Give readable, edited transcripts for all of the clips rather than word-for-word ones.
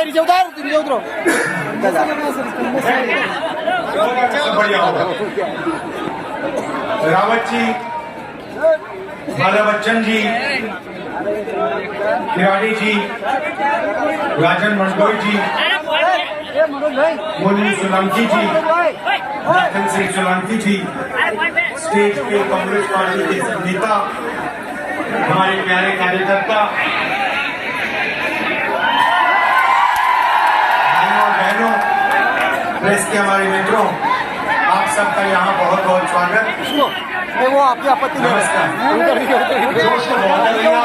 नीचे उतरो। बढ़िया होगा। रावत जी, बाला बच्चन जी, तिवारी जी, राजन मंडोई जी, मोनू सोलंकी जी, लखन सिंह सोलंकी जी, स्टेज पे कांग्रेस पार्टी के नेता, हमारे प्यारे कार्यकर्ता, भाइयों और बहनों, प्रेस के हमारे मित्रों, आप सबका यहाँ बहुत बहुत स्वागत। वो आपकी आपत्ति नमस्कार। जोश तो बहुत है भैया।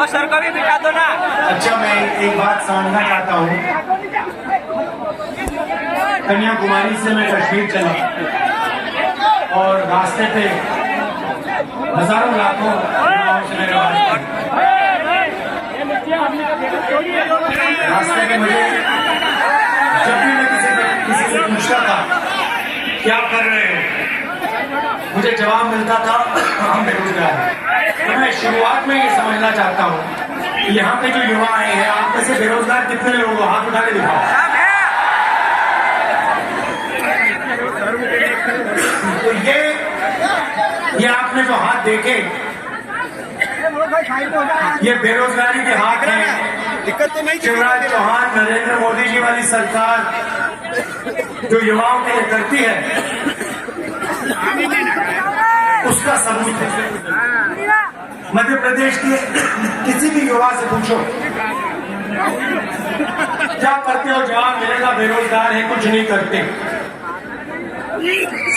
सर को भी बिठा दो ना। अच्छा, मैं एक बात समझना चाहता हूँ। कन्याकुमारी से मैं कश्मीर चला और रास्ते पे हजारों लाखों गाँव से मेरे रास्ते में मुझे जब भी मैं किसी से पूछता था क्या कर रहे हैं, मुझे जवाब मिलता था हम बेरोजगार हैं। तो मैं शुरुआत में ये समझना चाहता हूँ कि यहाँ पे जो युवा आए हैं, आप में से बेरोजगार कितने लोग हो, हाथ उठा के दिखाओ। तो ये आपने जो हाथ देखे, ये बेरोजगारी के हाथ हैं। दिक्कत तो नहीं। शिवराज चौहान, नरेंद्र मोदी जी वाली सरकार जो युवाओं के लिए करती है, उसका सबूत है। मध्य प्रदेश के किसी भी युवा से पूछो क्या करते हो, जवाब मिलेगा बेरोजगार है, कुछ नहीं करते।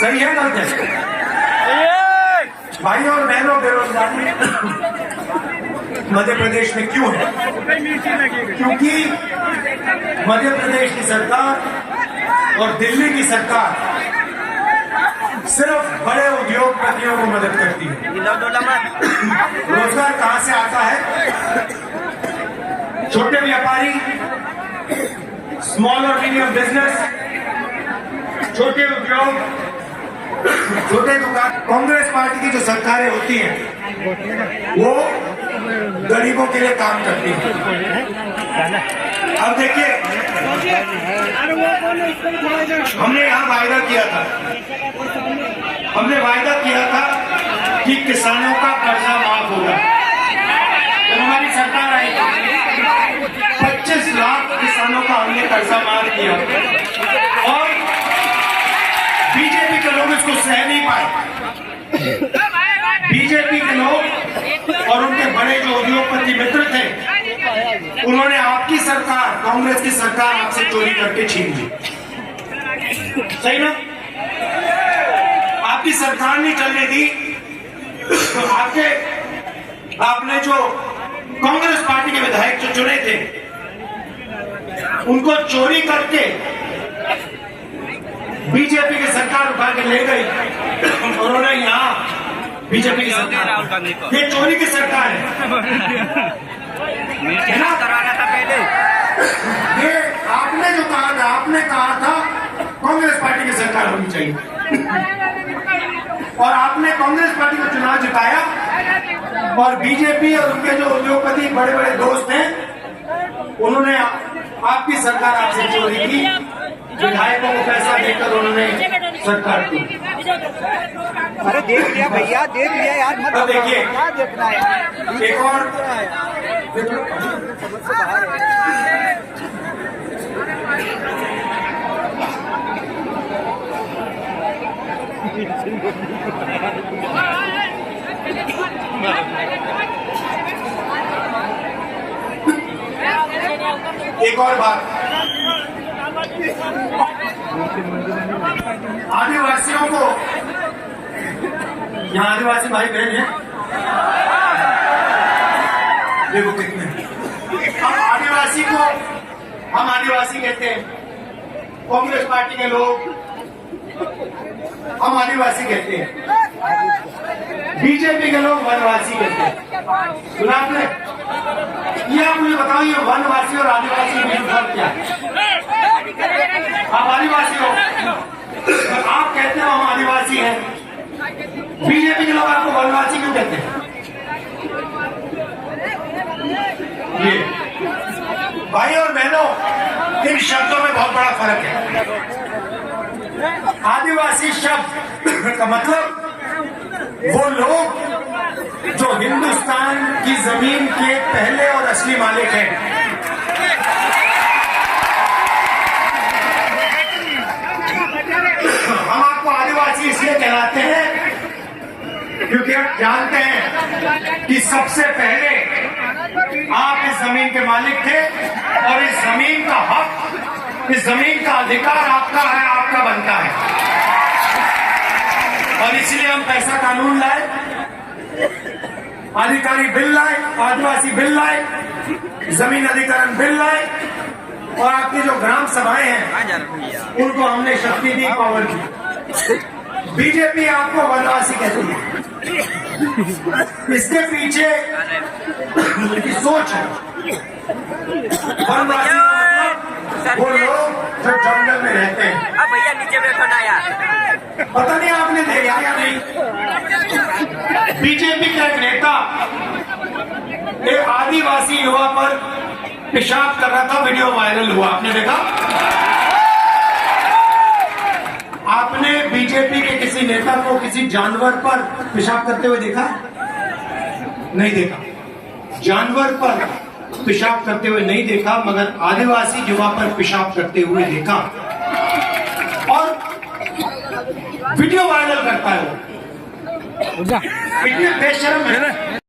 सही है गलत है? भाइयों और बहनों, बेरोजगारी मध्य प्रदेश में क्यों है? क्योंकि मध्य प्रदेश की सरकार और दिल्ली की सरकार सिर्फ बड़े उद्योगपतियों को मदद करती है। रोजगार कहां से आता है? छोटे व्यापारी, स्मॉल और मीडियम बिजनेस, छोटे उद्योग, छोटे दुकान। कांग्रेस पार्टी की जो सरकारें होती हैं वो गरीबों के लिए काम करती है। अब देखिए, हमने यहाँ वायदा किया था, कि किसानों का कर्जा माफ होगा। जब हमारी सरकार आई 25 लाख किसानों का हमने कर्जा माफ किया और बीजेपी के लोग इसको सह नहीं पाए। बीजेपी के लोग और उनके बड़े जो उद्योगपति मित्र थे, उन्होंने आपकी सरकार, कांग्रेस की सरकार, आपसे चोरी करके छीन ली। सही ना? आपकी सरकार नहीं चलने दी तो आपने जो कांग्रेस पार्टी के विधायक जो चुने थे, उनको चोरी करके बीजेपी की सरकार उठा के ले गई। उन्होंने यहाँ बीजेपी की सरकार, ये चोरी की सरकार है ना? कराना था पहले। ये आपने जो कहा था, आपने कहा था कांग्रेस पार्टी की सरकार होनी चाहिए और आपने कांग्रेस पार्टी को चुनाव जिताया और बीजेपी और उनके जो उद्योगपति बड़े बड़े दोस्त हैं, उन्होंने आपकी सरकार आपसे चोरी की। विधायकों को पैसा देकर उन्होंने सरकार की। अरे देख लिया भैया, देख लिया यार, मत देखिए, क्या देखना है। एक और बात, आदिवासियों को, यहाँ आदिवासी भाई बहन है, देखो कितने। हम आदिवासी कहते हैं, कांग्रेस पार्टी के लोग हम आदिवासी कहते हैं, बीजेपी के लोग वनवासी कहते हैं। सुना आपने? ये आप मुझे बताओ, ये वनवासी और आदिवासी में फर्क क्या है? आप आदिवासी हो, आप कहते हो हम आदिवासी हैं, बीजेपी के लोग आपको वनवासी क्यों कहते हैं? शब्दों में बहुत बड़ा फर्क है। आदिवासी शब्द का मतलब वो लोग जो हिंदुस्तान की जमीन के पहले और असली मालिक हैं। हम आपको आदिवासी इसलिए कहलाते हैं क्योंकि आप जानते हैं कि सबसे पहले आप इस जमीन के मालिक थे और इस जमीन का हक, इस जमीन का अधिकार आपका है, आपका बनता है। और इसलिए हम पैसा कानून लाए, अधिकारी बिल लाए, आदिवासी बिल लाए, जमीन अधिकरण बिल लाए, और आपकी जो ग्राम सभाएं हैं उनको हमने शक्ति दी, पावर दी। बीजेपी आपको वनवासी कहती है, इसके पीछे की सोच है। वनवासी वो लोग जो जंगल में रहते हैं। अब भैया नीचे बैठो ना यार। पता नहीं आपने देखा या नहीं, बीजेपी का एक नेता एक आदिवासी युवा पर पेशाब कर रहा था, वीडियो वायरल हुआ, आपने देखा? आपने बीजेपी के किसी नेता को किसी जानवर पर पेशाब करते हुए देखा? नहीं देखा। जानवर पर पेशाब करते हुए नहीं देखा, मगर आदिवासी युवा पर पेशाब करते हुए देखा और वीडियो वायरल करता है वो। इतने बेशर्म है।